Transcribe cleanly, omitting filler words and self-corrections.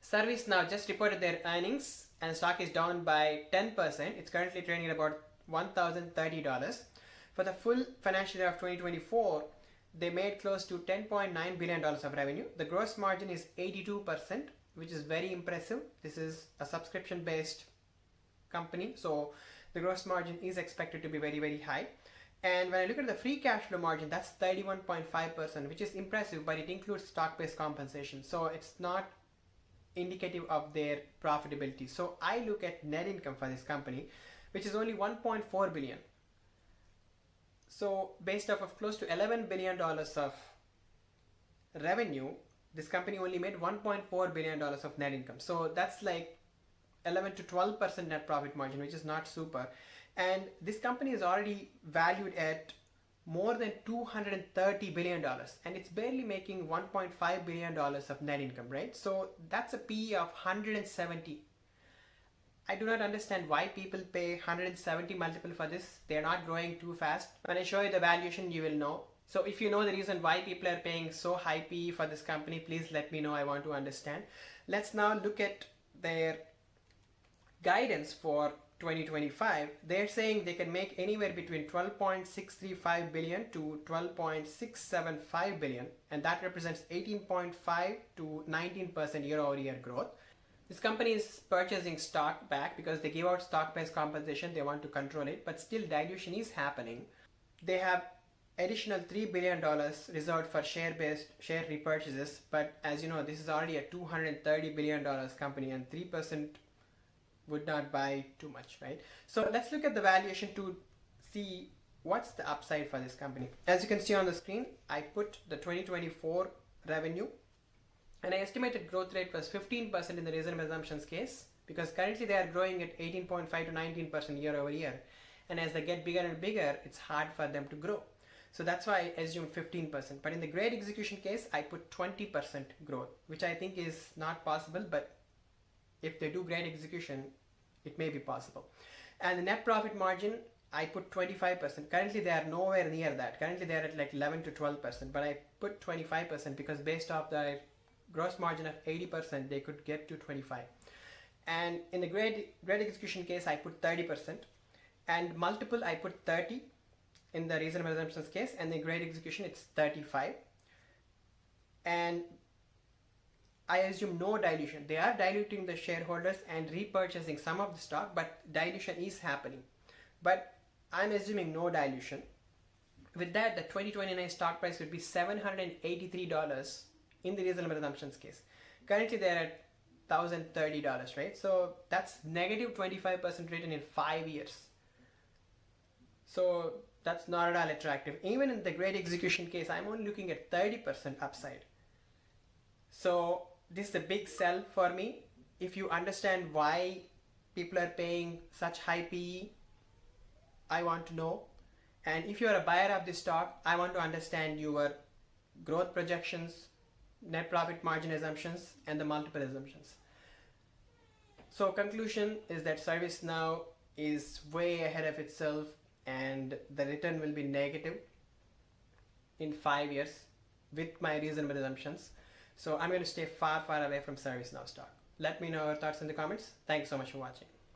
ServiceNow just reported their earnings and stock is down by 10%. It's currently trading at about $1,030. For the full financial year of 2024, they made close to $10.9 billion of revenue. The gross margin is 82%, which is very impressive. This is a subscription based company, so the gross margin is expected to be very, very high. And when I look at the free cash flow margin, that's 31.5%, which is impressive, but it includes stock-based compensation. So it's not indicative of their profitability. So I look at net income for this company, which is only $1.4 billion. So based off of close to $11 billion of revenue, this company only made $1.4 billion of net income. So that's like 11 to 12% net profit margin, which is not super. And this company is already valued at more than $230 billion, and it's barely making $1.5 billion of net income, right? So that's a PE of 170. I do not understand why people pay 170 multiple for this. They're not growing too fast. When I show you the valuation, you will know. So if you know the reason why people are paying so high PE for this company, please let me know. I want to understand. Let's now look at their guidance for 2025. They're saying they can make anywhere between 12.635 billion to 12.675 billion, and that represents 18.5 to 19% year-over-year growth. This company is purchasing stock back because they give out stock-based compensation. They want to control it, but still dilution is happening. They have additional $3 billion reserved for share repurchases, but as you know, this is already a $230 billion company, and 3% would not buy too much, right? So let's look at the valuation to see what's the upside for this company. As you can see on the screen, I put the 2024 revenue, and I estimated growth rate was 15% in the reasonable assumptions case, because currently they are growing at 18.5 to 19% year over year. And as they get bigger and bigger, it's hard for them to grow. So that's why I assumed 15%. But in the great execution case, I put 20% growth, which I think is not possible, but if they do great execution, it may be possible. And the net profit margin, I put 25%. Currently, they are nowhere near that. Currently, they are at like 11 to 12%, but I put 25% because based off the gross margin of 80%, they could get to 25. And in the great execution case, I put 30%. And multiple, I put 30 in the reasonable assumptions case, and the great execution, it's 35. And I assume no dilution. They are diluting the shareholders and repurchasing some of the stock, but dilution is happening. But I'm assuming no dilution. With that, the 2029 stock price would be $783 in the reasonable assumptions case. Currently, they're at $1,030, right? So that's negative 25% return in 5 years. So that's not at all attractive. Even in the great execution case, I'm only looking at 30% upside. So this is a big sell for me. If you understand why people are paying such high PE, I want to know. And if you are a buyer of this stock, I want to understand your growth projections, net profit margin assumptions, and the multiple assumptions. So conclusion is that ServiceNow is way ahead of itself, and the return will be negative in 5 years with my reasonable assumptions. So I'm going to stay far, far away from ServiceNow stock. Let me know your thoughts in the comments. Thanks so much for watching.